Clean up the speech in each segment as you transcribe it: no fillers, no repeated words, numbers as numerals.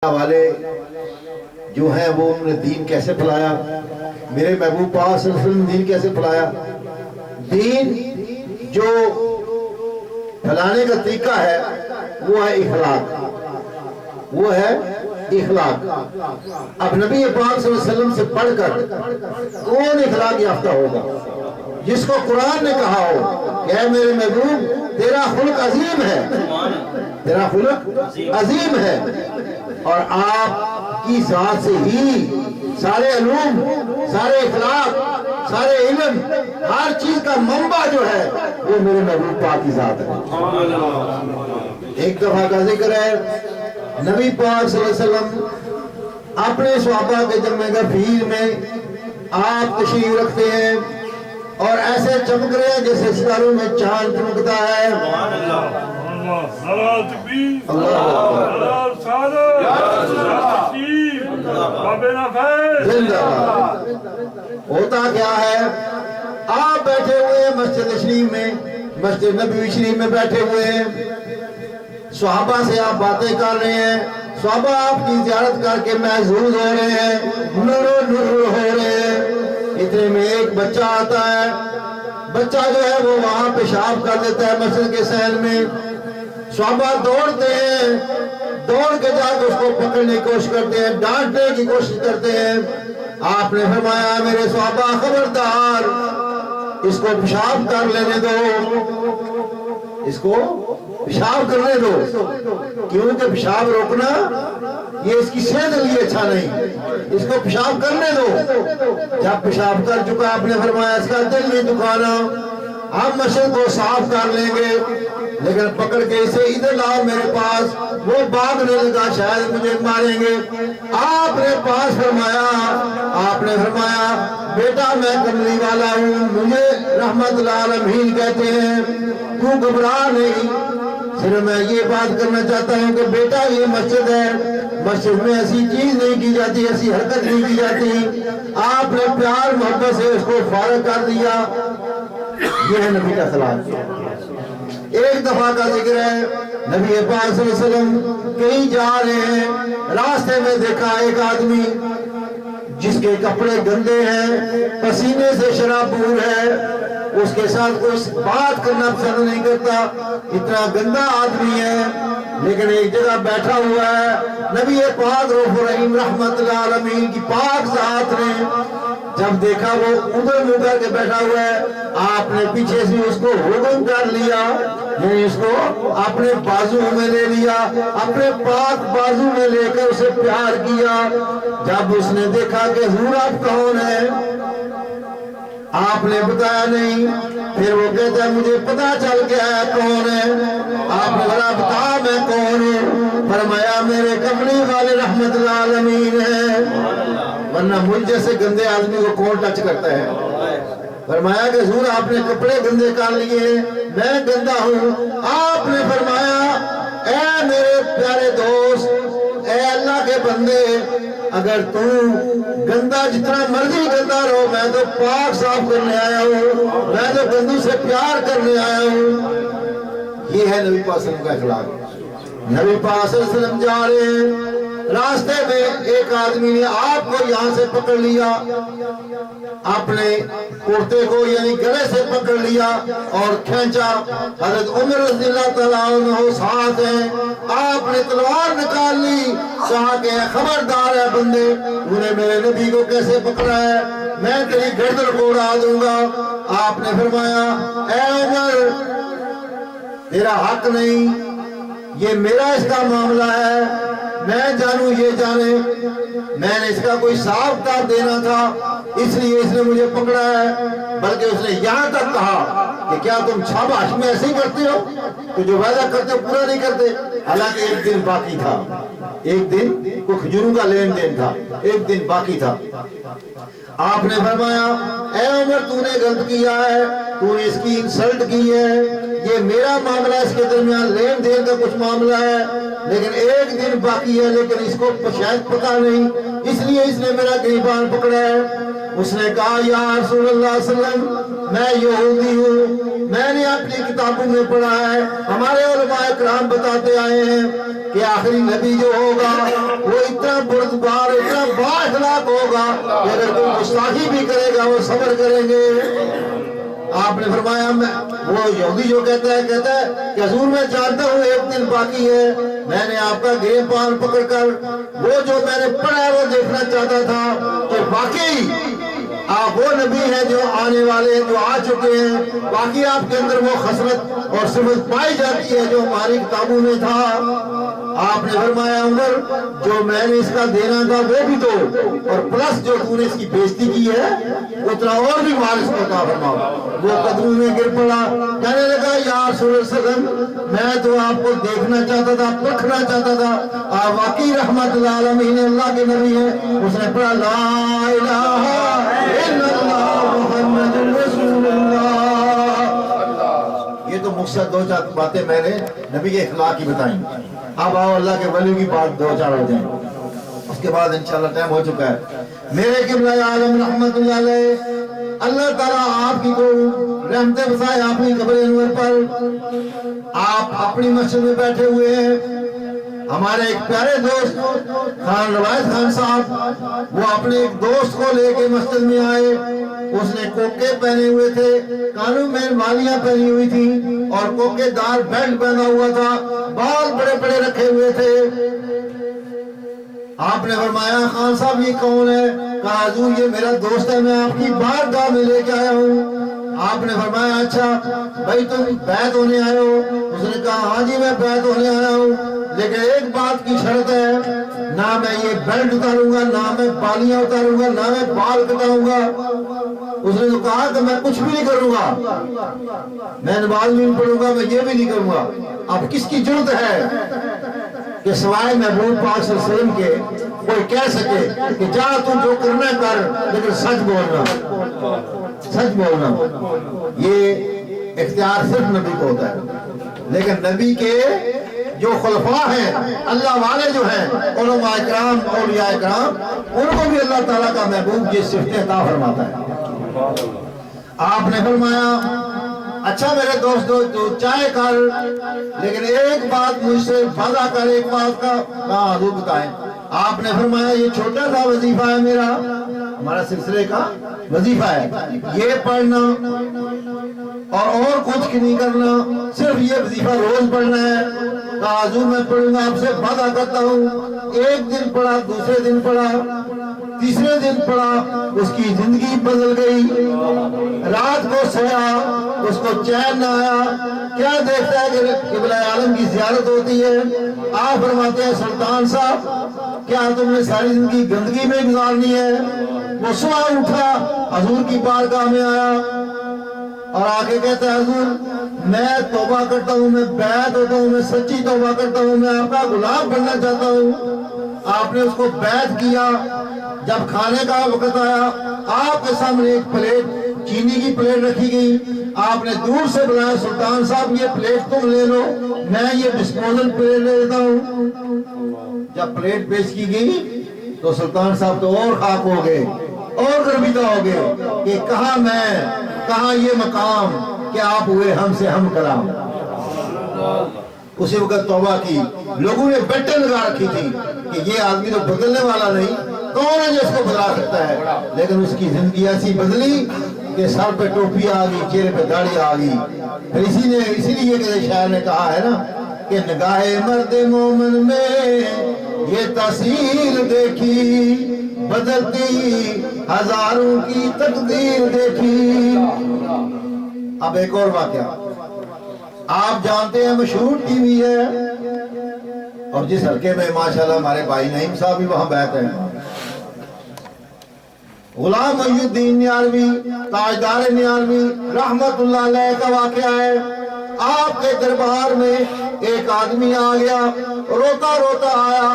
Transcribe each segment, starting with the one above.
والے جو ہیں وہ انہوں نے دین کیسے پھیلایا، میرے محبوب پاک صلی اللہ علیہ وسلم دین کیسے پھیلایا۔ دین جو پھیلانے کا طریقہ ہے وہ ہے اخلاق، وہ ہے اخلاق۔ اب نبی پاک صلی اللہ علیہ وسلم سے پڑھ کر کون اخلاق یافتہ ہوگا؟ جس کو قرآن نے کہا ہو کہ اے میرے محبوب تیرا خلق عظیم ہے، تیرا خلق عظیم ہے، اور آپ کی ذات سے ہی سارے علوم، سارے اخلاق، سارے علم، ہر چیز کا منبع جو ہے وہ میرے محبوب پاک کی ذات ہے۔ ایک دفعہ کا ذکر ہے، نبی پاک صلی اللہ علیہ وسلم اپنے صحابہ کے جمع غفیر میں آپ تشریف رکھتے ہیں اور ایسے چمک رہے ہیں جیسے ستاروں میں چاند چمکتا ہے۔ ہوتا کیا ہے، آپ بیٹھے ہوئے ہیں مسجد شریف میں، مسجد نبوی شریف میں بیٹھے ہوئے ہیں، صحابہ سے آپ باتیں کر رہے ہیں، صحابہ آپ کی زیارت کر کے محظوظ ہو رہے ہیں، نور ہو رہے ہیں۔ اتنے میں ایک بچہ آتا ہے، بچہ جو ہے وہ وہاں پیشاب کر دیتا ہے مسجد کے صحن میں۔ صحابہ دوڑتے ہیں، دوڑ کے جا کے اس کو پکڑنے کی کوشش کرتے ہیں، ڈانٹنے کی کوشش کرتے ہیں۔ آپ نے فرمایا میرے صحابہ خبردار، اس کو پیشاب کر لینے دو، اس کو پیشاب کرنے دو، کیونکہ پیشاب روکنا یہ اس کی صحت کے لیے اچھا نہیں، اس کو پیشاب کرنے دو۔ جب پیشاب کر چکا آپ نے فرمایا اس کا دل نہیں دکھانا، ہم مسجد کو صاف کر لیں گے، لیکن پکڑ کے اسے ادھر لاؤ میرے پاس، وہ بھاگنے لگا شاید مجھے ماریں گے۔ آپ نے پاس فرمایا، آپ نے فرمایا بیٹا میں کملی والا ہوں، مجھے رحمت العالمین کہتے ہیں، تو گھبرا نہیں۔ صرف میں یہ بات کرنا چاہتا ہوں کہ بیٹا یہ مسجد ہے، مسجد میں ایسی چیز نہیں کی جاتی، ایسی حرکت نہیں کی جاتی۔ آپ نے پیار محبت سے اس کو فارغ کر دیا۔ یہ ہے نبی کا اخلاق۔ ایک دفعہ کا ذکر ہے، نبی پاک صلی اللہ علیہ وسلم کہیں جا رہے ہیں، راستے میں دیکھا ایک آدمی جس کے کپڑے گندے ہیں، پسینے سے شرابور ہے، اس کے ساتھ کوئی بات کرنا پسند نہیں کرتا، اتنا گندا آدمی ہے، لیکن ایک جگہ بیٹھا ہوا ہے۔ نبی پاک رؤوف رحیم رحمت العالمین کی پاک ذات نے جب دیکھا وہ ادھر منہ کر کے بیٹھا ہوا ہے، آپ نے پیچھے سے اس کو حکم کر لیا، یعنی اس کو اپنے بازو میں لے لیا، اپنے پاک بازو میں لے کر اسے پیار کیا۔ جب اس نے دیکھا کہ حضور آپ کون ہیں، آپ نے بتایا نہیں، پھر وہ کہتا ہے مجھے پتا چل گیا ہے کون ہے۔ آپ نے بولا بتا میں کون ہوں، فرمایا میرے کملی والے رحمت العالمین ہیں، ورنہ مجھ جیسے گندے آدمی کو کون ٹچ کرتا ہے۔ فرمایا کہ حضور آپ نے کپڑے گندے کر لیے، میں گندا ہوں۔ آپ نے فرمایا اے میرے پیارے دوست، اے اللہ کے بندے، اگر تو گندا جتنا مرضی گندا رہو، میں تو پاک صاف کرنے آیا ہوں، میں تو گندوں سے پیار کرنے آیا ہوں۔ یہ ہے نبی پاک صلی اللہ علیہ وسلم کا اخلاق۔ نبی پاک صلی اللہ علیہ وسلم جا رہے ہیں، راستے میں ایک آدمی نے آپ کو یہاں سے پکڑ لیا، اپنے کرتے کو یعنی گلے سے پکڑ لیا اور کھینچا۔ حضرت عمر رضی اللہ تعالیٰ عنہ ساتھ ہیں، آپ نے تلوار نکال لی، کہا کہ خبردار ہے بندے، تو نے میرے نبی کو کیسے پکڑا ہے، میں تیری گردن کو اڑا دوں گا۔ آپ نے فرمایا اے عمر تیرا حق نہیں، یہ میرا اس کا معاملہ ہے، میں جانوں یہ جانے، میں نے اس کا کوئی حساب کتاب دینا تھا، اس لیے اس نے مجھے پکڑا ہے۔ بلکہ اس نے یہاں تک کہا کہ کیا تم شاباش میں ایسے ہی کرتے ہو، تو جو وعدہ کرتے ہو پورا نہیں کرتے۔ حالانکہ ایک دن باقی تھا، ایک دن کو کھجوروں کا لین دین تھا، ایک دن باقی تھا۔ آپ نے فرمایا اے عمر تو نے غلط کیا ہے، تو نے اس کی انسلٹ کی ہے، یہ میرا معاملہ، اس کے درمیان لین دین کا کچھ معاملہ ہے، لیکن ایک دن باقی ہے، لیکن اس کو شاید پتہ نہیں، اس لیے اس نے میرا گریبان پکڑا ہے۔ اس نے کہا یا رسول اللہ صلی اللہ علیہ وسلم میں یہودی ہوں، میں نے اپنی کتابوں میں پڑھا ہے، ہمارے علماء کرام بتاتے آئے ہیں کہ آخری نبی جو ہوگا وہ اتنا بردبار، اتنا با اخلاق ہوگا کہ اگر کوئی گستاخی بھی کرے گا وہ صبر کریں گے۔ آپ نے فرمایا وہ یہودی جو کہتا ہے کہ حضور میں جانتا ہوں ایک دن باقی ہے، میں نے آپ کا گریبان پکڑ کر وہ جو میں نے پڑھا ہے وہ دیکھنا چاہتا تھا کہ واقعی آپ وہ نبی ہیں جو آنے والے ہیں، جو آ چکے ہیں، باقی آپ کے اندر وہ خصلت اور صفت پائی جاتی ہے جو ہماری کتابوں میں تھا۔ آپ نے فرمایا عمر جو میں نے اس کا دینا تھا وہ بھی دو، اور پلس جو تو نے اس کی بےزتی کی ہے اتنا اور بھی مال اس کو عطا فرماؤ۔ وہ قدموں میں گر پڑا، کہنے لگا یا رسول اللہ صلی اللہ علیہ وسلم میں تو آپ کو دیکھنا چاہتا تھا، پرکھنا چاہتا تھا، آپ واقعی رحمت للعالمین اللہ کے نبی ہیں۔ اس نے پڑھا لا الہ الا اللہ محمد رسول اللہ۔ یہ تو مقصد دو چار باتیں میں نے نبی کے اخلاق کی بتائیں۔ اب آؤ اللہ کے ولی کی بات دو چار ہو جائیں، اس کے بعد انشاءاللہ ٹائم ہو چکا ہے۔ میرے قبلہ عالم رحمت اللہ علیہ، اللہ تعالیٰ آپ کی کو رحمتیں بسائے اپنی قبر انور پر۔ آپ اپنی مسجد میں بیٹھے ہوئے ہیں، ہمارے ایک پیارے دوست خان روایت خان صاحب وہ اپنے ایک دوست کو لے کے مسجد میں آئے، اس نے کوکے پہنے ہوئے تھے، کانوں میں مالیاں پہنی ہوئی تھی اور کوکے دار بیلٹ پہنا ہوا تھا، بال بڑے بڑے رکھے ہوئے تھے۔ آپ نے فرمایا خان صاحب یہ کون ہے؟ کہا حضور یہ میرا دوست ہے، میں آپ کی بارگاہ میں لے کے آیا ہوں۔ آپ نے فرمایا اچھا بھائی تم بیعت ہونے آئے ہو؟ اس نے کہا ہاں جی میں بیعت ہونے آیا ہوں، لیکن ایک بات کی شرط ہے، نہ میں یہ بیلٹ اتاروں گا، نہ میں بالیاں اتاروں گا، نہ میں بال کٹاؤں گا۔ اس نے تو کہا کہ میں کچھ بھی نہیں کروں گا، میں نماز بھی نہیں پڑھوں گا، میں یہ بھی نہیں کروں گا۔ اب کس کی جرت ہے کہ سوائے محبوب پاک صلی اللہ علیہ وسلم کے کوئی کہہ سکے کہ جا تو جو کرنا کر لیکن سچ بولنا، سچ بولنا۔ یہ اختیار صرف نبی کو ہوتا ہے، لیکن نبی کے جو خلفاء ہیں، اللہ والے جو ہیں، علماء کرام، اولیاء کرام، ان کو بھی اللہ تعالیٰ کا محبوب یہ صفتیں عطا فرماتا ہے۔ آپ نے فرمایا اچھا میرے دوست تو چاہے کر، لیکن ایک بات مجھ سے وعدہ کر، ایک بات کا کہاں حضور بتائیں۔ آپ نے فرمایا یہ چھوٹا سا وظیفہ ہے میرا، ہمارا سلسلے کا وظیفہ ہے، یہ پڑھنا اور کچھ نہیں کرنا، صرف یہ وظیفہ روز پڑھنا ہے۔ کہا حضور میں پڑھوں گا، آپ سے وعدہ کرتا ہوں۔ ایک دن پڑھا، دوسرے دن پڑھا، تیسرے دن پڑھا، اس کی زندگی بدل گئی۔ رات کو سویا، اس کو چین نہ آیا، کیا دیکھتا ہے کہ قبلہ عالم کی زیارت ہوتی ہے۔ آپ فرماتے ہیں سلطان صاحب کیا تم نے ساری زندگی گندگی میں گزارنی ہے؟ وہ صبح اٹھا، حضور کی بارگاہ میں آیا اور آگے کہتا ہے حضور میں توبہ کرتا ہوں، میں بیعت ہوتا ہوں، میں سچی توبہ کرتا ہوں، میں آپ کا غلام بننا چاہتا ہوں۔ آپ نے اس کو بیعت کیا۔ جب کھانے کا وقت آیا، آپ کے سامنے ایک پلیٹ چینی کی پلیٹ رکھی گئی، آپ نے دور سے بلایا سلطان صاحب یہ پلیٹ تم لے لو، میں یہ ڈسپوزل پلیٹ لے لیتا ہوں۔ جب پلیٹ پیش کی گئی تو سلطان صاحب تو اور خاک ہو گئے اور گرمیدہ ہو گئے کہ کہاں میں، کہاں یہ مقام کہ آپ ہوئے ہم سے ہم کلام۔ اسی وقت توبہ کی، لوگوں نے بیٹے لگا رکھی تھی کہ یہ آدمی تو بدلنے والا نہیں، کون ہے جو اس کو بدلا سکتا ہے، لیکن اس کی زندگی ایسی بدلی کہ سر پہ ٹوپی آ گئی، چہرے پہ داڑھی آ گئی۔ پھر اسی لیے کہ شاعر نے کہا ہے نا کہ نگاہ مرد مومن میں یہ تاثیر دیکھی، بدلتی ہزاروں کی تقدیر دیکھی۔ اب ایک اور واقعہ آپ جانتے ہیں، مشہور ٹی وی ہے اور جس حلقے میں ماشاءاللہ ہمارے بھائی نعیم صاحب بھی وہاں بیٹھے ہیں، غلام محی الدین نیالوی تاجدار نیالوی رحمت اللہ علیہ کا واقعہ ہے۔ آپ کے دربار میں ایک آدمی آ گیا، روتا روتا آیا۔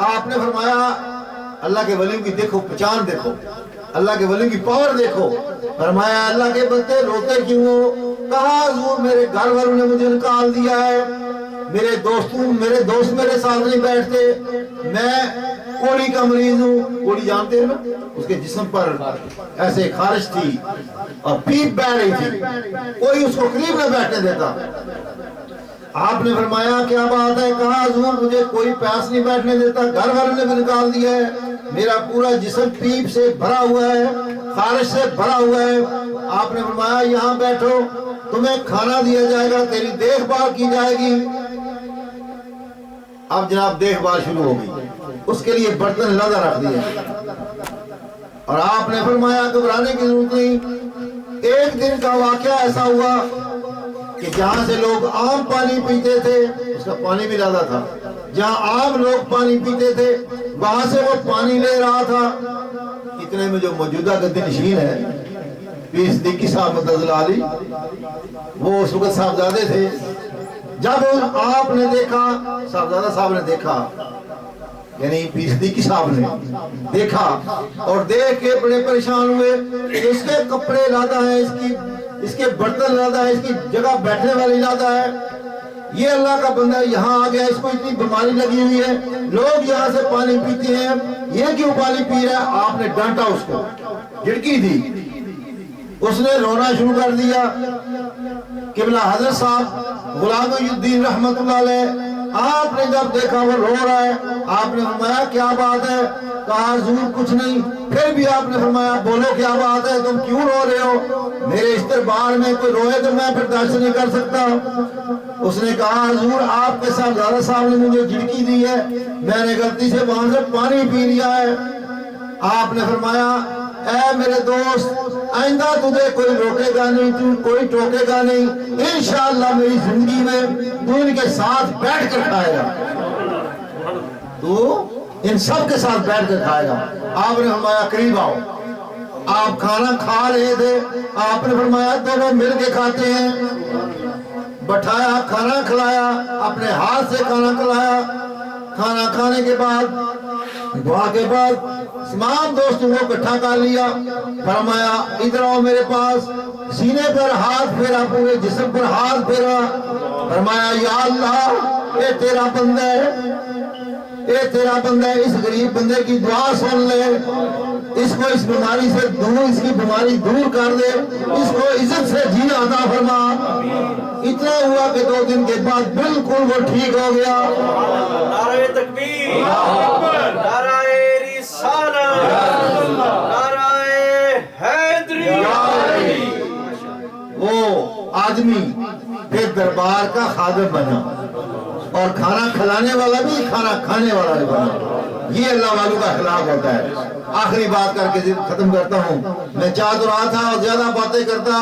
آپ نے فرمایا اللہ کے ولیوں کی دیکھو پہچان، دیکھو اللہ کے ولیوں کی پاور دیکھو۔ فرمایا اللہ کے بندے روتے کیوں ہو؟ کہا حضور میرے گھر والوں نے مجھے نکال دیا ہے، میرے دوست میرے ساتھ نہیں بیٹھتے، میں کوڑی کا مریض ہوں، کوڑی جانتے ہیں نا، اس کے جسم پر ایسے خارش تھی اور پیپ بہ رہی تھی، کوئی اس کو قریب نہ بیٹھنے دیتا۔ آپ نے فرمایا کیا بات ہے؟ کہا حضور مجھے کوئی پیاس نہیں بیٹھنے دیتا، گھر والوں نے بھی نکال دیا ہے، میرا پورا جسم پیپ سے بھرا ہوا ہے، خارش سے بھرا ہوا ہے۔ آپ نے فرمایا یہاں بیٹھو، تمہیں کھانا دیا جائے گا، تیری دیکھ بھال کی جائے گی۔ اب جناب دیکھ بھال شروع ہو گئی، اس کے لیے برتن لادہ رکھ دیے، اور آپ نے فرمایا گھبرانے کی ضرورت نہیں۔ ایک دن کا واقعہ ایسا ہوا کہ جہاں سے لوگ عام پانی پیتے تھے، اس کا پانی بھی لادہ تھا، جہاں عام لوگ پانی پیتے تھے وہاں سے وہ پانی لے رہا تھا۔ اتنے میں جو موجودہ گدی نشین ہے پیر صدیقی صاحب مدضل علی، وہ اس وقت صاحبزادے تھے، جب آپ نے دیکھا، صاحبزادہ صاحب نے دیکھا، یعنی پیر صدیقی صاحب نے دیکھا اور دیکھ کے بڑے پریشان ہوئے کہ اس کے کپڑے لادہ ہیں، اس کے برتن لادہ ہے، اس کی جگہ بیٹھنے والی لادہ ہے، یہ اللہ کا بندہ یہاں آ گیا، اس کو اتنی بیماری لگی ہوئی ہے، لوگ یہاں سے پانی پیتے ہیں، یہ کیوں پانی پی رہا ہے؟ آپ نے ڈانٹا، اس کو جھڑکی دی، اس نے رونا شروع کر دیا۔ قبلہ حضرت صاحب غلام محی الدین رحمت اللہ علیہ، آپ نے جب دیکھا وہ رو رہا ہے، آپ نے فرمایا کیا بات ہے؟ کہا حضور کچھ نہیں۔ پھر بھی آپ نے فرمایا بولو کیا بات ہے، تم کیوں رو رہے ہو؟ میرے اس دربار میں کوئی روئے تو میں پھر درس نہیں کر سکتا۔ اس نے کہا حضور آپ کے صاحبزادہ صاحب نے مجھے جھڑکی دی ہے، میں نے غلطی سے وہاں سے پانی پی لیا ہے۔ آپ نے فرمایا اے میرے دوست، آئندہ تجھے کوئی روکے گا نہیں، تو کوئی ٹوکے گا نہیں، انشاءاللہ میری زندگی میں تو ان کے ساتھ بیٹھ کر کھائے گا، تو ان سب کے ساتھ بیٹھ کر کھائے گا۔ آپ نے فرمایا قریب آؤ۔ آپ کھانا کھا رہے تھے، آپ نے فرمایا دونوں مل کے کھاتے ہیں، بٹھایا، کھانا کھلایا، اپنے ہاتھ سے کھانا کھلایا۔ کھانا کھانے کے بعد دعا کے بعد تمام دوستوں کو اکٹھا کر لیا، فرمایا ادھر آؤ میرے پاس، سینے پر ہاتھ پھیرا، پورے جسم پر ہاتھ پھیرا، فرمایا یا اللہ اے تیرا بندہ ہے، اے تیرا بندہ ہے، اس غریب بندے کی دعا سن لے، اس کو اس بیماری سے دور، اس کی بیماری دور کر دے، اس کو عزت سے جینا عطا فرما۔ اتنا ہوا کہ 2 دن کے بعد بالکل وہ ٹھیک ہو گیا۔ نعرہ تکبیر، نعرہ رسالت، نعرہ حیدری۔ وہ آدمی پھر دربار کا خادم بنا اور کھانا کھلانے والا بھی، کھانا کھانے والا بھی بنا۔ یہ اللہ والوں کا اخلاق ہوتا ہے۔ آخری بات کر کے ختم کرتا ہوں، میں چاہ تو رہا تھا اور زیادہ باتیں کرتا،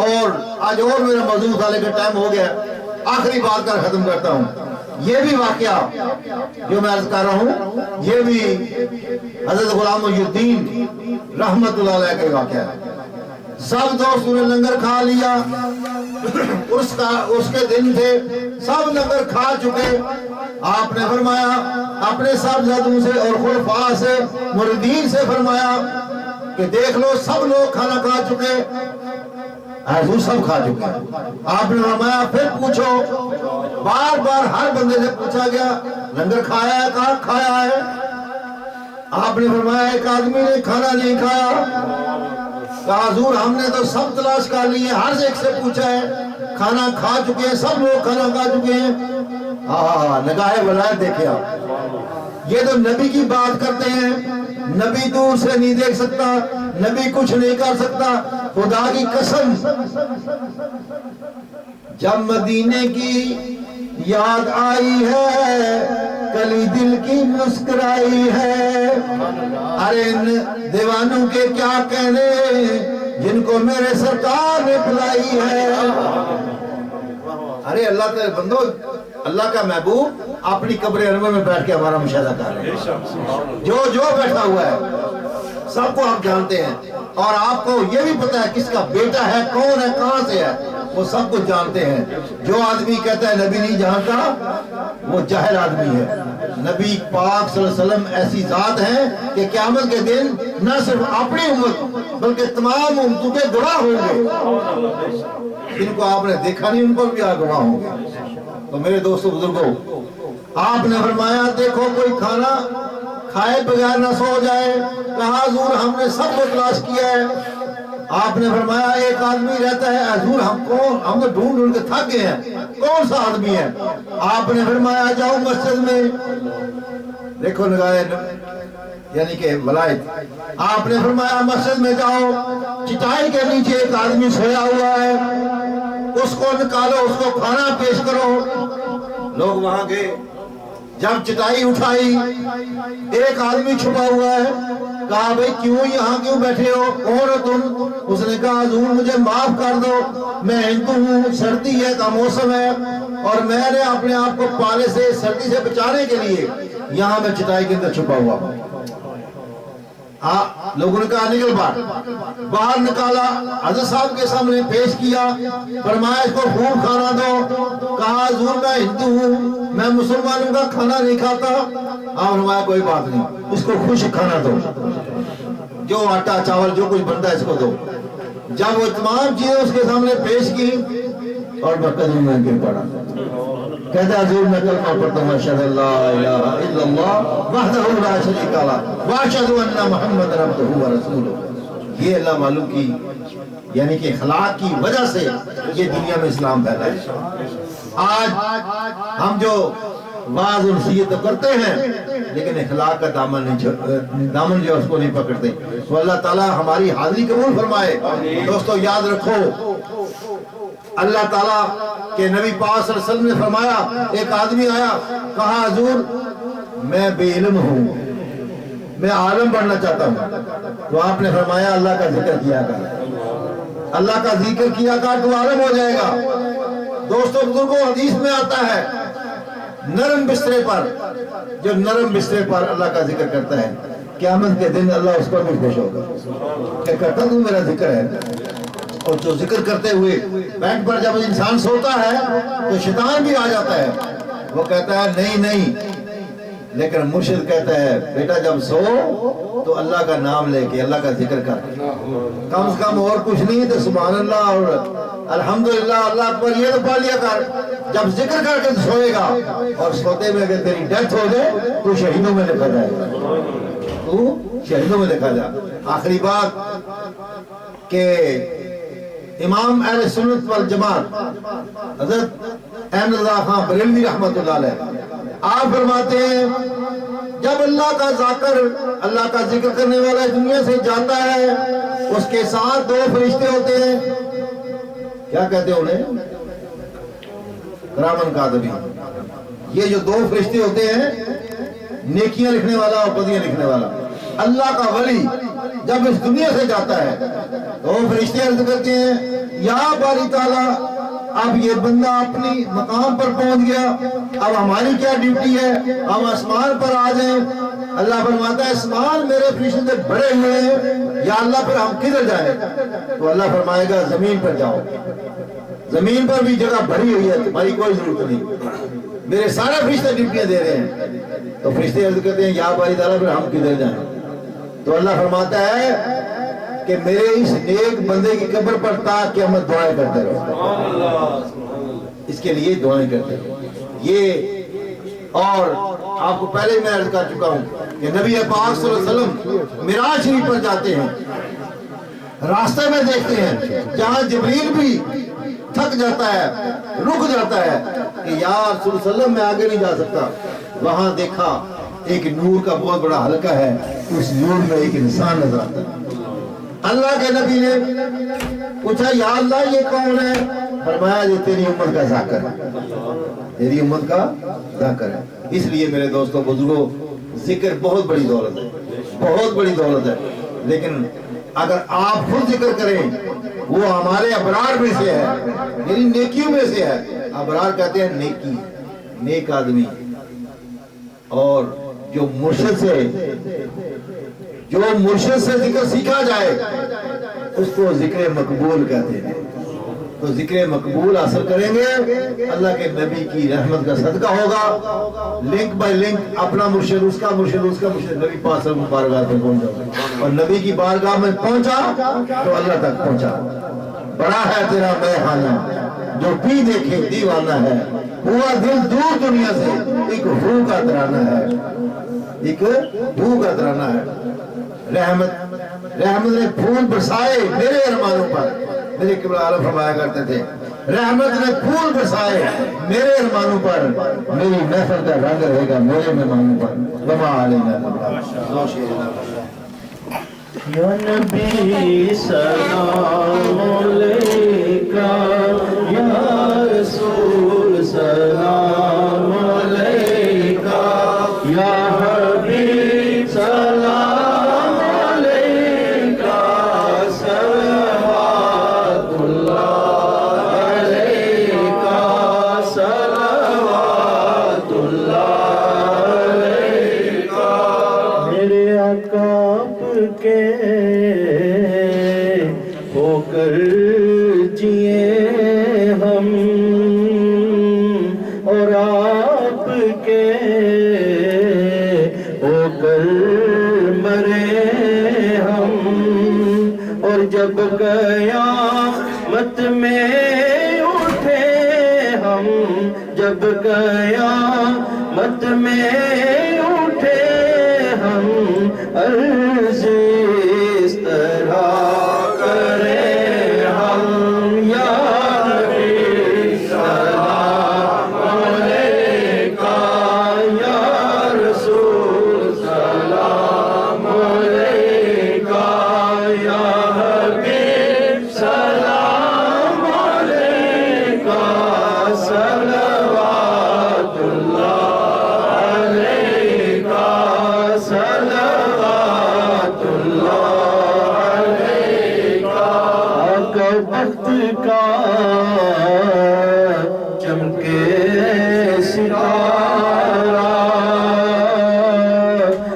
اور آج اور میرا موضوع تھا لیکن ٹائم ہو گیا، آخری بات کر ختم کرتا ہوں۔ یہ بھی واقعہ جو میں عرض کر رہا ہوں، یہ بھی حضرت غلام محی الدین رحمت اللہ علیہ کا واقعہ ہے۔ سب دوستوں نے لنگر کھا لیا، اس کے دن تھے، سب لنگر کھا چکے۔ آپ نے فرمایا اپنے صاحبزادوں سے اور خلفاء سے، مریدین سے فرمایا کہ دیکھ لو سب لوگ کھانا کھا چکے، حضور سب کھا چکے۔ آپ نے فرمایا پھر پوچھو، بار بار ہر بندے سے پوچھا گیا لنگر کھایا ہے؟ کہاں کھایا ہے؟ آپ نے فرمایا ایک آدمی نے کھانا نہیں کھایا۔ کہا حضور ہم نے تو سب تلاش کر لی ہے، ہر ایک سے پوچھا ہے، کھانا کھا چکے ہیں، سب لوگ کھانا کھا چکے ہیں۔ نگاہ ولایت دیکھے آپ، یہ تو نبی کی بات کرتے ہیں، نبی دور سے نہیں دیکھ سکتا، نبی کچھ نہیں کر سکتا، خدا کی قسم۔ جب مدینے کی یاد آئی ہے، کلی دل کی مسکرائی ہے، ارے ان دیوانوں کے کیا کہنے جن کو میرے سرکار نے بلائی ہے۔ ارے اللہ تعالی بندو، اللہ کا محبوب اپنی قبر انور میں بیٹھ کے ہمارا مشاہدہ کر رہے ہیں، جو بیٹھا ہوا ہے سب کو آپ جانتے ہیں، اور آپ کو یہ بھی پتا ہے کس کا بیٹا ہے، کون ہے، کہاں سے ہے، وہ سب کچھ جانتے ہیں۔ جو آدمی کہتا ہے نبی نہیں جانتا وہ جاہل آدمی ہے۔ نبی پاک صلی اللہ علیہ وسلم ایسی ذات ہیں کہ قیامت کے دن نہ صرف اپنی امت بلکہ تمام امتوں کے گواہ ہوں گے، جن کو آپ نے دیکھا نہیں ان پر بھی آپ گواہ ہوں گے۔ تو میرے دوستوں بزرگوں، آپ نے فرمایا دیکھو کوئی کھانا کھائے بغیر نہ سو جائے. کہا حضور ہم نے سب کو تلاش کیا ہے. آپ نے فرمایا ایک آدمی رہتا ہے. حضور ہم تو ڈھونڈ ڈھونڈ کے تھک گئے ہیں، کون سا آدمی ہے؟ آپ نے فرمایا جاؤ مسجد میں. دیکھو نگاہ یعنی کہ ولایت. آپ نے فرمایا مسجد میں جاؤ، چٹائی کے نیچے ایک آدمی سویا ہوا ہے، اس کو نکالو، اس کو کھانا پیش کرو. لوگ وہاں گئے، جب چٹائی اٹھائی ایک آدمی چھپا ہوا ہے. کہا بھئی کیوں یہاں کیوں بیٹھے ہو، کون ہو تم؟ اس نے کہا حضور مجھے معاف کر دو، میں ہندو ہوں، سردی ہے کا موسم ہے اور میں نے اپنے آپ کو پالے سے سردی سے بچانے کے لیے یہاں میں چٹائی کے اندر چھپا ہوا ہوں. لوگوں نے کہا نکل باہر نکالا، حضرت صاحب کے سامنے پیش کیا. فرمایا اس کو خوب کھانا دو. کہا حضور میں ہندو ہوں، میں مسلمانوں کا کھانا نہیں کھاتا. فرمایا کوئی بات نہیں، اس کو خشک کھانا دو، جو آٹا چاول جو کچھ بنتا ہے اس کو دو. جب وہ تمام چیزیں اس کے سامنے پیش کی اور قدموں میں گر پڑا. کہتا حضور میں کلمہ پڑھتا ہوں اشہد ان لا الہ الا اللہ وحدہ لا شریک لہ واشہد ان محمد عبدہ ورسولہ. یہ اللہ معلوم کی یعنی کہ اخلاق کی وجہ سے یہ دنیا میں اسلام پھیلا ہے. آج ہم جو بعض نصیحت کرتے ہیں لیکن اخلاق کا دامن جو اس کو نہیں پکڑتے. تو اللہ تعالی ہماری حاضری قبول فرمائے. دوستو یاد رکھو اللہ تعالیٰ کہ نبی پاک صلی اللہ علیہ وسلم نے فرمایا ایک آدمی آیا، کہا حضور میں بے علم ہوں، میں عالم بننا چاہتا ہوں. تو آپ نے فرمایا اللہ کا ذکر کیا کر، اللہ کا ذکر کیا کر تو عالم ہو جائے گا. دوستوں بزرگوں حدیث میں آتا ہے نرم بسترے پر، جو نرم بسترے پر اللہ کا ذکر کرتا ہے قیامت کے دن اللہ اس پر بھی خوش ہوگا کہ کرتا تو میرا ذکر ہے. اور جو ذکر کرتے ہوئے بیڈ پر جب انسان سوتا ہے تو شیطان بھی آ جاتا ہے، وہ کہتا ہے نہیں، لیکن مرشد کہتا ہے بیٹا جب سو تو اللہ کا نام لے کے اللہ کا ذکر کر، کم سے کم اور کچھ نہیں تو سبحان اللہ اور الحمدللہ اللہ اکبر یہ تو پڑھ لیا کر. جب ذکر کر کے سوئے گا اور سوتے میں اگر تیری ڈیتھ ہو جائے تو شہیدوں میں لکھا جائے گا، تو شہیدوں میں لکھا جائے. آخری بات کہ امام اہل سنت والجماعت حضرت احمد رضا خان بریلوی رحمۃ اللہ علیہ آپ فرماتے ہیں جب اللہ کا ذاکر اللہ کا ذکر کرنے والا دنیا سے جاتا ہے اس کے ساتھ 2 فرشتے ہوتے ہیں. کیا کہتے ہیں انہیں؟ کرامن کاتبین. یہ جو 2 فرشتے ہوتے ہیں نیکیاں لکھنے والا اور بدیاں لکھنے والا. اللہ کا ولی جب اس دنیا سے جاتا ہے تو فرشتے عرض کرتے ہیں یا باری تعالیٰ اب یہ بندہ اپنی مقام پر پہنچ گیا، اب ہماری کیا ڈیوٹی ہے، ہم آسمان پر آ جائیں. اللہ فرماتا ہے آسمان میرے فرشتے سے بھرے ہوئے ہیں، یا اللہ پھر ہم کدھر جائیں؟ تو اللہ فرمائے گا زمین پر جاؤ، زمین پر بھی جگہ بھری ہوئی ہے، تمہاری کوئی ضرورت نہیں، میرے سارے فرشتے ڈیوٹیاں دے رہے ہیں. تو فرشتے عرض کرتے ہیں یا باری تعالیٰ پھر ہم کدھر جائیں؟ تو اللہ فرماتا ہے کہ میرے اس نیک بندے کی قبر پر تا قیامت دعائیں کرتے رہو، اس کے لیے دعائیں کرتے رہو. یہ اور آپ کو پہلے میں عرض کر چکا ہوں کہ نبی پاک صلی اللہ علیہ وسلم معراج شریف پر جاتے ہیں، راستے میں دیکھتے ہیں جہاں جبریل بھی تھک جاتا ہے، رک جاتا ہے کہ یا رسول اللہ علیہ وسلم میں آگے نہیں جا سکتا. وہاں دیکھا ایک نور کا بہت بڑا حلقہ ہے، اس نور میں ایک انسان نظر آتا ہے. اللہ کے نبی نے پوچھا یا اللہ یہ کون ہے؟ فرمایا یہ تیری امت کا ذاکر ہے، تیری امت کا ذاکر ہے. اس لیے میرے دوستوں بزرگوں ذکر بہت بڑی دولت ہے، بہت بڑی دولت ہے. لیکن اگر آپ خود ذکر کریں وہ ہمارے ابرار میں سے ہے، یعنی نیکیوں میں سے ہے. ابرار کہتے ہیں نیکی، نیک آدمی. اور جو مرشد سے ذکر سیکھا جائے اس کو ذکر مقبول کہتے ہیں. تو ذکر مقبول حاصل کریں گے اللہ کے نبی کی رحمت کا صدقہ ہوگا. لنک بائی لنک اپنا مرشد، اس کا مرشد، اس کا مرشد، نبی پاک صلی اللہ علیہ وسلم بارگاہ پر پہنچا اور نبی کی بارگاہ میں پہنچا تو اللہ تک پہنچا. بڑا ہے تیرا میخانہ جو پی دیکھے دیوانہ ہے، ہوا دل دور دنیا سے، ایک روح کا ترانہ ہے، ایک روح کا ترانہ ہے۔ رحمت نے پھول برسائے میرے ارمانوں پر، میرے قبلہ عالم فرمایا کرتے تھے، رحمت نے پھول برسائے میرے ارمانوں پر، میری محفل کا رنگ رہے گا میرے مہمانوں پر۔ وما علینا دو شیر یا نبی سلام علیکہ، یا رسول سلام علیکہ، یا حبیب سلام علیکہ، صلوات اللہ علیکہ، صلوات اللہ علیکہ۔ میرے آقا کے ہو کر جیے ہم، اور آپ کے ہو کر مرے ہم، اور جب قیامت میں اٹھے ہم، جب قیامت میں اٹھے ہم، عرض اس طرح کریں ہم، یا نبی سلام علیکہ، یا رسول سلام علیکہ، یا حبیب سلام علیکہ، صلوات اللہ علیکہ، صلوات اللہ علیکہ۔ آقا وقت کا چمکے ستارہ،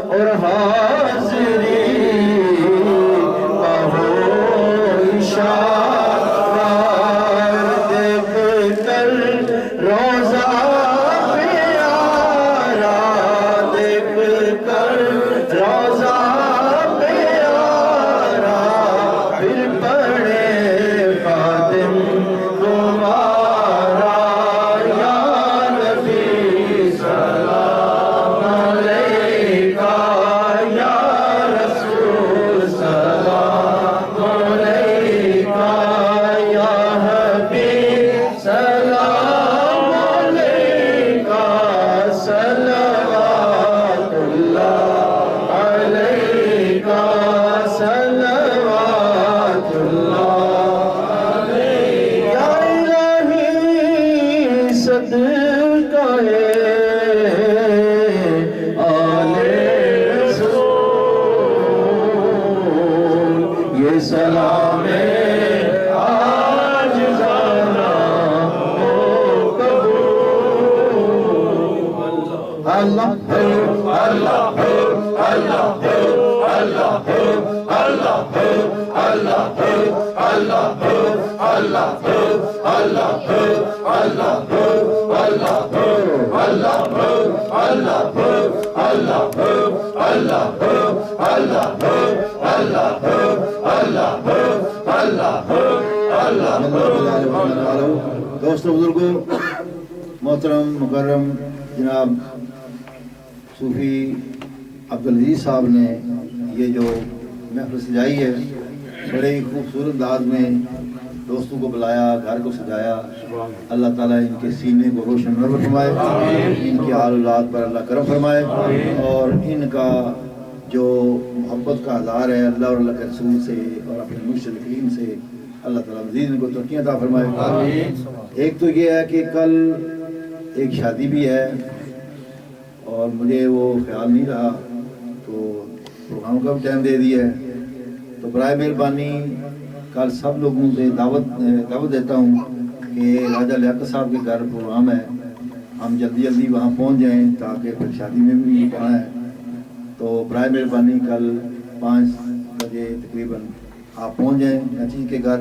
اور حاضری کا ہو اشارہ، دیکھ کر روزہ پیارا، دیکھ کر روزہ پیارا، پھر پڑھے خادم تمہارا، یا نبی سلام علیکہ، یا رسول سلام علیکہ، یا حبیب سلام علیکہ، صلوات اللہ علیکہ، صلوات اللہ علیکہ۔ یا الہی صدقہ آل رسول، یہ سلام آج جانا ہو قبول۔ اللہ اللہ اللہ اللہ اللہ اللہ اللہ دوستوں بزرگوں، محترم مکرم جناب صوفی عبدالعزیز صاحب نے یہ جو محفل سجائی ہے، بڑے ہی خوبصورت انداز میں دوستوں کو بلایا، گھر کو سجایا۔ اللہ تعالیٰ ان کے سینے کو روشن نور فرمائے، ان کی آل اولاد پر اللہ کرم فرمائے، اور ان کا جو محبت کا اظہار ہے اللہ اور اللہ کے رسول سے اور اپنے مرشد کریم سے، اللہ تعالیٰ مزید ان کو ترقیاں عطا فرمائے۔ ایک تو یہ ہے کہ کل ایک شادی بھی ہے، اور مجھے وہ خیال نہیں رہا تو پروگرام کا بھی ٹائم دے دیا ہے، تو برائے مہربانی کل سب لوگوں سے دعوت دیتا ہوں کہ راجہ لیاقت صاحب کے گھر پروگرام ہے، ہم جلدی جلدی وہاں پہنچ جائیں تاکہ پھر شادی میں بھی پڑھنا ہے۔ تو برائے مہربانی کل 5 بجے تقریباً آپ پہنچ جائیں نچیز کے گھر،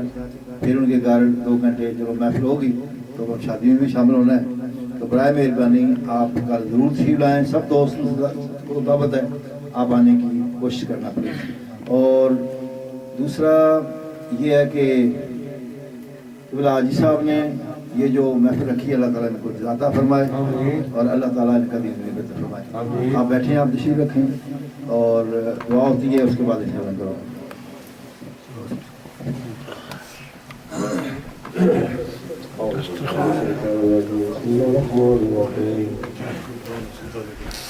پھر ان کے گھر 2 گھنٹے جب محفل ہوگی تو شادی میں بھی شامل ہونا ہے۔ تو برائے مہربانی آپ کل ضرور تشریف لائیں، سب دوستوں کو دعوت ہے، آپ آنے کی کوشش کرنا پڑے۔ اور دوسرا یہ ہے کہ قبلہ حاجی صاحب نے یہ جو محفل رکھی ہے اللہ تعالیٰ ان کو عطا فرمائے اور اللہ تعالیٰ ان کا دین میں بہتر فرمائے. آپ بیٹھیں, آپ تشریف رکھیں اور دعا ہوتی ہے اس کے بعد انشاءاللہ کرو.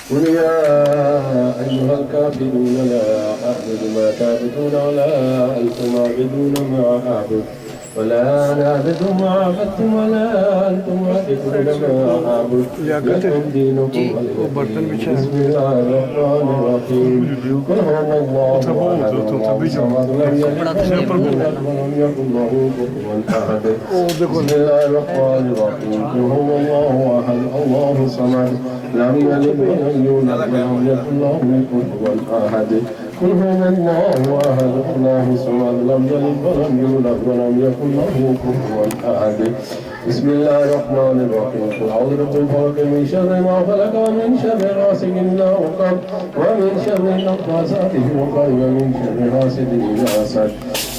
قل يا أيها الكافرون لا أعبد ما تعبدون ولا أنتم عابدون ما أعبد ولا أنا أعبد ما عبدتم ولا أنتم عابدون ما أعبد لكم دينكم ولي دين. بسم الله الرحمن الرحيم. قل هو الله أحد الله الصمد لم يلد ولم يولد ولم يكن له كفوا أحد. بسم الله الرحمن الرحيم. قل هو الله أحد الله الصمد لم يلد ولم يولد ولم يكن له كفوا أحد. قل هو الله أحد الله الصمد لم يلد ولم يولد ولم يكن له كفوا أحد. بسم الله الرحمن الرحيم. قل أعوذ برب الفلق من شر ما خلق ومن شر غاسق إذا وقب ومن شر النفاثات في العقد ومن شر حاسد إذا حسد.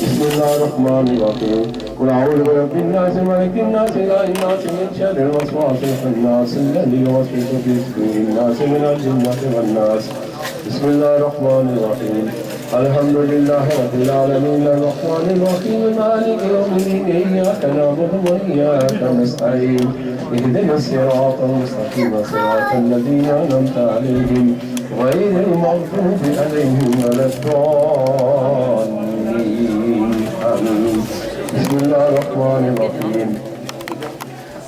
بسم الله الرحمن الرحيم. قل أعوذ برب الناس ملك الناس إله الناس من شر الوسواس الخناس الذي يوسوس في صدور الناس من الجنة والناس. بسم الله الرحمن الرحيم. الحمد لله رب العالمين الرحمن الرحيم مالك يوم الدين إياك نعبد وإياك نستعين اهدنا الصراط المستقيم صراط الذين أنعمت عليهم غير المغضوب عليهم ولا الضالين آمين. بسم الله الرحمن الرحيم.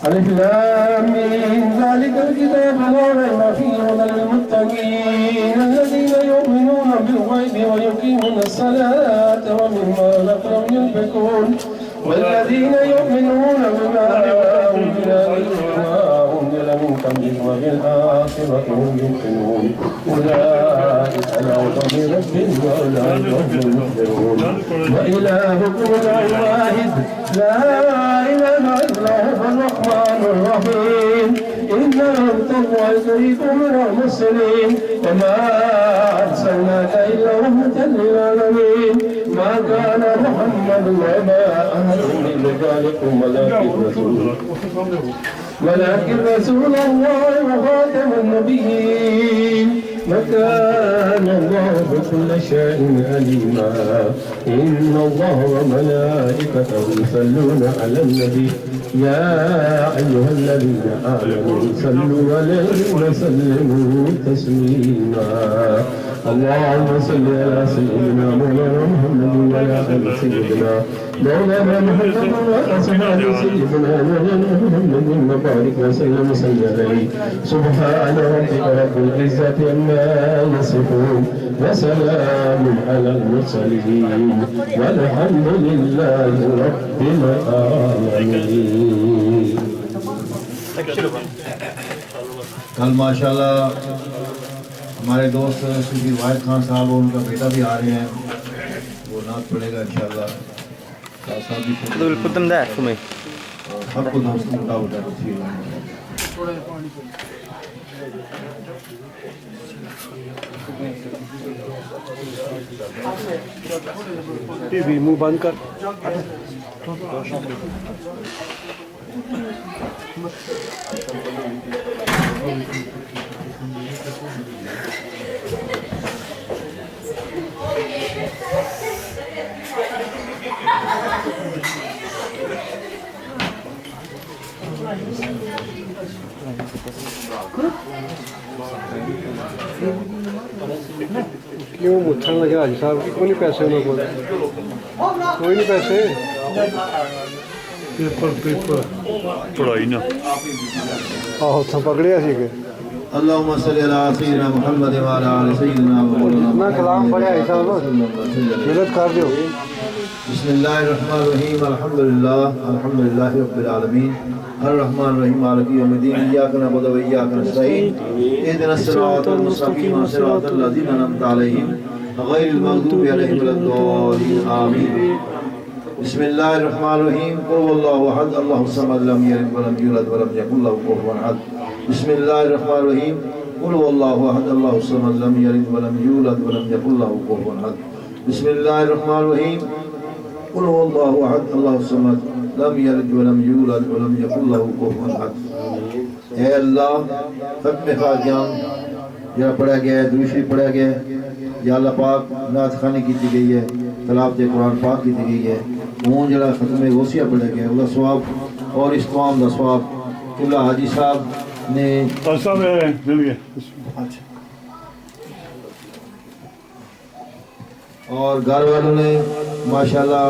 ألف لام ميم ذلك الكتاب لا ريب فيه هدى للمتقين الذين يؤمنون بالغيب ويقيمون الصلاة ومما رزقناهم ينفقون والذين يؤمنون بما أنزل إليك وما أنزل من قبلك وبالآخرة هم يوقنون أولئك على هدى من ربهم وأولئك هم المفلحون. وإلهكم إله واحد لا إله إلا هو الرحمن الرحيم. إنه التقوى يريد من المسلمين وما أرسلناك إلا رحمة للعالمين. ما كان محمد وما أحد من رجالكم ولكن رسول الله وخاتم النبيين وكان الله بكل شيء عليما. إن الله وملائكته يصلون على النبي يا أيها الذين آمنوا صلوا عليه وسلموا تسليما. اللهم صل على سيدنا مولانا محمد وعلى آل سيدنا مولانا محمد وعلى أصحاب سيدنا مولانا محمد وبارك وسلم عليه. سبحان ربك رب العزة عما يصفون وسلام على المرسلين والحمد لله رب العالمين. کل ماشاءاللہ ہمارے دوست صوفی واحد خان صاحب اور ان کا بیٹا بھی آ رہے ہیں, وہ نعت پڑھے گا انشاءاللہ. سب کو دوستوں کو دعوت ہے. ٹی وی منہ بند کر. کیوں مٹھن لگا حاجی صاحب کی کوئی نہیں پیسے انہوں کو کوئی نہیں پیسے پیپر پڑھائی نا آہو تھا پکڑیا سی کہ اللہم صلی اللہ سیدنا محمد وعلی آل سیدنا محمد. میں کلام پڑھیا ہے صاحب مدد کر دیو. بسم اللہ الرحمن الرحیم الحمدللہ رب العالمین الرحمن الرحیم مالک یوم الدین ایاک نعبد و ایاک نستعین اهدنا الصراط المستقیم صراط الذین انعمت علیہم غیر المغضوب علیہم ولا الضالین آمین. بسم اللہ الرحمن الرحیم قل هو اللہ احد اللہ الصمد لم یلد ولم یولد ولم یکن له کفوا احد. بسم اللہ الرحمن الرحیم قل هو اللہ احد اللہ الصمد لم یلد ولم یولد ولم یکن له کفوا احد. بسم اللہ الرحمن الرحیم قل هو الله احد الله الصمد لم يلد ولم يولد ولم يكن له كفوا احد. اے اللہ ختم خاتم جہاں پڑھا گیا ہے، درود شریف پڑھا گیا ہے، یا اللہ پاک نعت خوانی کی گئی ہے، تلاوت قرآن پاک کی گئی ہے، ہوں جڑا ختم غوثیہ پڑھا گیا ہے، اللہ ثواب اور اس تمام دا ثواب قبلہ حاجی صاحب نے صاحب مل گیا. اور گھر والوں نے ماشاءاللہ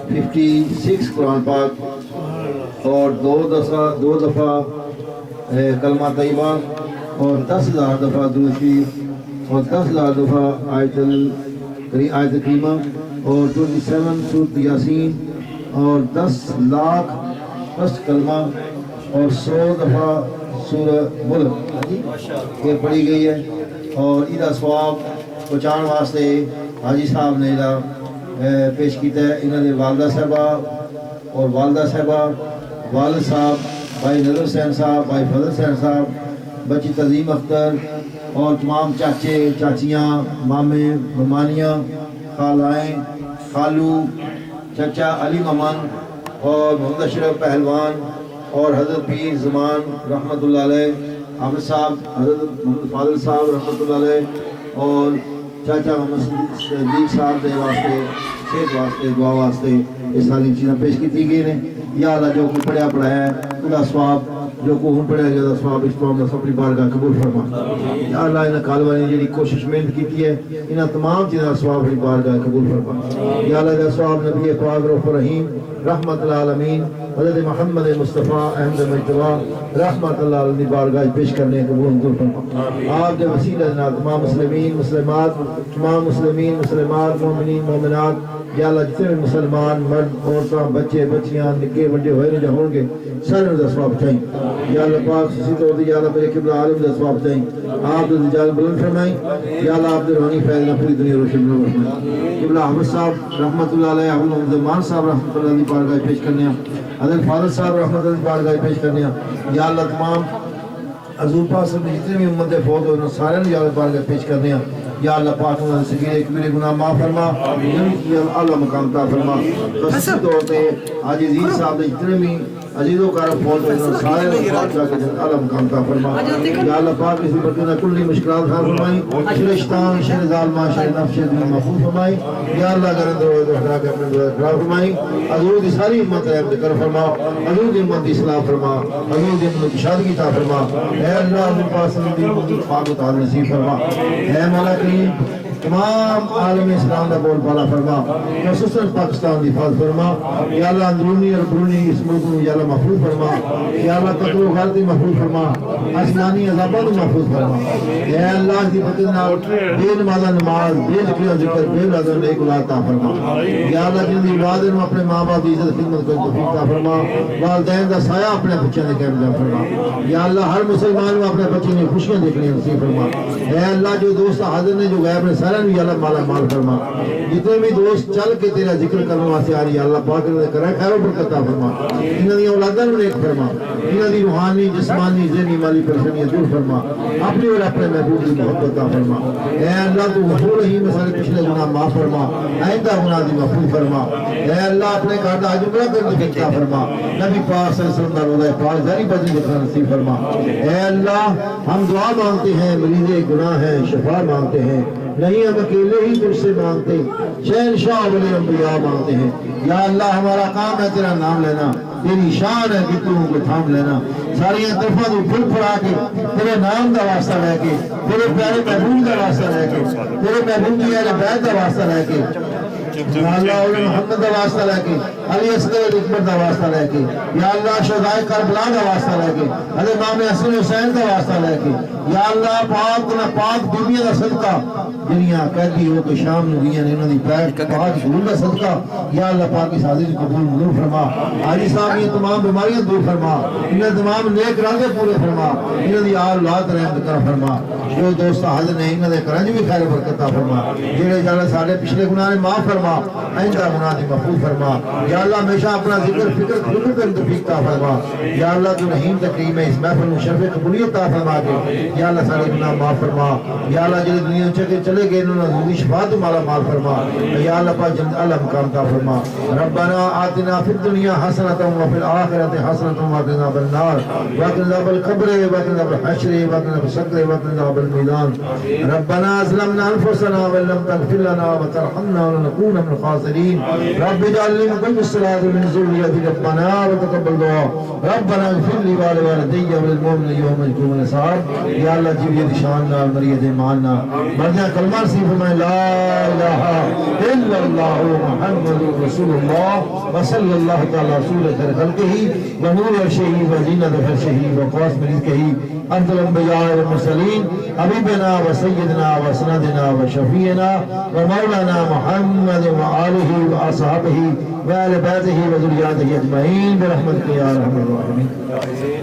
56 قرآن پاک اور دو دفعہ کلمہ طیبہ اور 10,000 دفعہ درود شریف اور 10,000 دفعہ آیت کریمہ اور 27 سورۃ یاسین اور 10 لاکھ کلمہ اور 100 دفعہ سورہ ملک یہ پڑھی گئی ہے. اور ادھا ثواب پہنچان واسطے حاجی صاحب نے پیش کیتا ہے. انہوں نے والدہ صاحبہ اور والدہ صاحبہ، والد صاحب بھائی نظر حسین صاحب، بھائی فضل حسین صاحب، بچی تنظیم اختر اور تمام چاچے چاچیاں، مامے ممانیاں، خالائیں خالو، چچا علی ممن اور محمد اشرف پہلوان اور حضرت پیر زمان رحمۃ اللہ علیہ، حافظ صاحب حضرت محمد فاضل صاحب رحمۃ اللہ علیہ اور چاچا محمد صدیق صاحب دے واسطے صحت واسطے دعا واسطے یہ ساری چیزیں پیش کی گئی ہیں. یا اللہ جو کوئی پڑھیا پڑھایا ہے انہا ثواب، جو کو ہوں پڑھیا گیا ثواب اس تو ہم نے اپنی بارگاہ قبول فرما. یا اللہ انہا کالوانی جیڑی کوشش محنت کی ہے انہا تمام چیزیں ثواب اپنی بارگاہ قبول فرما. یا اللہ دا ثواب نبی پاک رؤوف رحیم رحمت العالمین حضرت محمد مصطفیٰ احمد مجتبیٰ رحمت اللہ علیہ بارگاہ پیش کرنے قبول فرما. آپ کے وسیلہ جناب تمام مسلمین مسلمات، تمام مسلمین مسلمات، مومنین مومنات، یا اللہ جتنے بھی مسلمان مرد عورتاں بچے بچیاں نکے بڑے ہوئے جو ہوں گے سارے دا ثواب چاہیے. یا اللہ پاک اسی طور یا اللہ میرے قبلہ عالم دا ثواب چاہیے. آپ دا رجال بلند فرمائیں. یا اللہ آپ دا روحانی فیض پوری دنیا روشن فرمائیں. قبلہ حافظ صاحب رحمت اللہ علیہ، حافظ محمد زمان صاحب رحمت اللہ علیہ بارگاہ پیش کرنے ہیں، حضرت فاضل صاحب رحمت اللہ علیہ بارگاہ پیش کرنے ہیں. یا اللہ تمام حضور پاک صاحب جتنے بھی امت فوت ہوئے انہوں سارے یا اللہ بارگاہ پیش کرنے ہیں. یا اللہ پاک انہوں نے سگیرے کبیرے گناہ معاف فرما، اللہ مقام تا فرما. خصوصی طور پہ آج عزیز صاحب جتنے بھی عزیزوں کا رب فوت ہوئے انہوں سارے اللہ مقام تا فرما. یا اللہ پاک اسی برکتہ کلی مشکلات حال فرمائی، شر شیطان شر ظالمہ شر نفس شر دنیا محفوظ فرمائی. یا اللہ گرن دروازے اٹھا کے اپنے دروازے کھڑا فرمائی. حضور دی ساری امت رحم کر فرما، حضور دی امت دی اصلاح فرما، حضور دی امت کی شادگی عطا فرما. اے اللہ حضور پاک صلی اللہ علیہ وسلم پاک و تعالی نصیب فرما. اے مولا کریم تمام عالم اسلام کا بول بالا فرما، خصوصاً پاکستان دی حفاظت فرما. یا اللہ اندرونی اور بیرونی اس ملک کو یا اللہ محفوظ فرما. یا اللہ قتل و غارت محفوظ فرما، آسمانی عذابات محفوظ فرما. اے اللہ کی فقر نال بے نمازہ نماز، بے ذکر ذکر، بے لازم ایک اولاد عطا فرما. یا اللہ جن دی اولاد نے اپنے ماں باپ کی عزت خدمت کو توفیق عطا فرما. والدین کا سایہ اپنے بچوں دے قائم فرما. یا اللہ ہر مسلمان کو اپنے بچے نے خوشیاں دیکھنے نصیب فرما. اے اللہ جو دوست حاضر نے جو غائب نے سارے بھی اللہ مالا مال فرما. جتنے بھی دوست چل کے تیرا ذکر کرنے واسطے آ رہی ہے اللہ پاک نے کرے خیر و برکت عطا فرما. انہاں دی اولاداں نوں نیک فرما، انہاں دی روحانی جسمانی ذہنی مالی پریشانیاں دور فرما. اپنی اور اپنے محبوب کی محبت عطا فرما. اے اللہ تو غفور رحیم سارے پچھلے گناہ معاف فرما، آئندہ گناہ دی معفو فرما. اے اللہ اپنے گھر دا حج عمرہ کرنے کی عطا فرما. نبی پاک صلی اللہ علیہ وسلم دا روضہ پاک زاری بدری دکھنا نصیب فرما. اے اللہ ہم دعا مانگتے ہیں، مریض گناہ ہیں شفا مانگتے ہیں، نہیں ہم اکیلے ہی تجھ سے مانگتے، شہنشاہ ولی انبیاء مانگتے ہیں. یا اللہ ہمارا کام ہے تیرا نام لینا، تیری شان ہے گتوں کو تھام لینا. ساری طرفوں تو پھل پھڑا کے تیرے نام دا واسطہ لے کے، تیرے پیارے محبوب دا واسطہ لے کے، تیرے محبوب کی اہل بیت دا واسطہ لے کے، یا اللہ علیہ محمد دا واسطہ لے کے، علی اصغر اکبر دا واسطہ لے کے، یا اللہ شہدائے کربلا دا واسطہ لے کے، حضرت امام حسن حسین دا واسطہ لے کے، یا اللہ پاک نہ پاک بیویاں دا صدقہ جنیاں قیدی ہو کے شام نو گئیاں نے انہاں دی پاک ضرور دا صدقہ یا اللہ پاک اس حاضری قبول منظور فرما. حاجی صاحب یہ تمام بیماریاں دور فرما، انہیں تمام نیک ارادے پورے فرما، انہاں دی آل اولاد رحمت کر فرما. جو دوست حاضر نے انہاں دے گھراں وچ بھی خیر و برکت عطا فرما. جڑے جڑے سارے پچھلے گناہ نے معاف فرما، آئندہ گناہ دی معفو فرما. یا اللہ ہمیشہ اپنا ذکر فکر کر توفیق عطا فرما. یا اللہ تو رحیم تکریم ہے اس محفل میں شرف قبولیت عطا فرما کے یا اللہ سارے گناہ معاف فرما یا اللہ جڑے دنیا چلے گئے انہوں نے ضروری شفاعت مالا مال فرما یا اللہ پاک جنت اللہ مقام عطا فرما ربنا آتنا فی الدنیا حسنۃ وفی الآخرۃ حسنۃ وقنا عذاب النار وقنا عذاب القبر وقنا عذاب الحشر وقنا عذاب السقر وقنا عذاب الميدان ربنا ظلمنا انفسنا وان لم تغفر لنا وترحمنا لنكون من الخاسرين رب اجعل لي مقيم الصلاة من ذريتي ربنا وتقبل دعاء ربنا اغفر لي ولوالدي وللمؤمنين يوم يقوم الحساب یا اللہ جیویت شان نال مریت ایمان نال مردیاں کلمہ نصیب فرمائے لا الہ الا اللہ محمد رسول اللہ وصلی اللہ تعالی رسول خیر خلقہ ونور عرشہ وزینت عرشہ وقاسم رزقہ انت الانبیاء والمرسلین حبیبنا وسیدنا وسندنا وشفیعنا ومولانا محمد وآلہ وأصحابہ وآل بیتہ وذریاتہ اجمعین برحمتک یا ارحم الراحمین.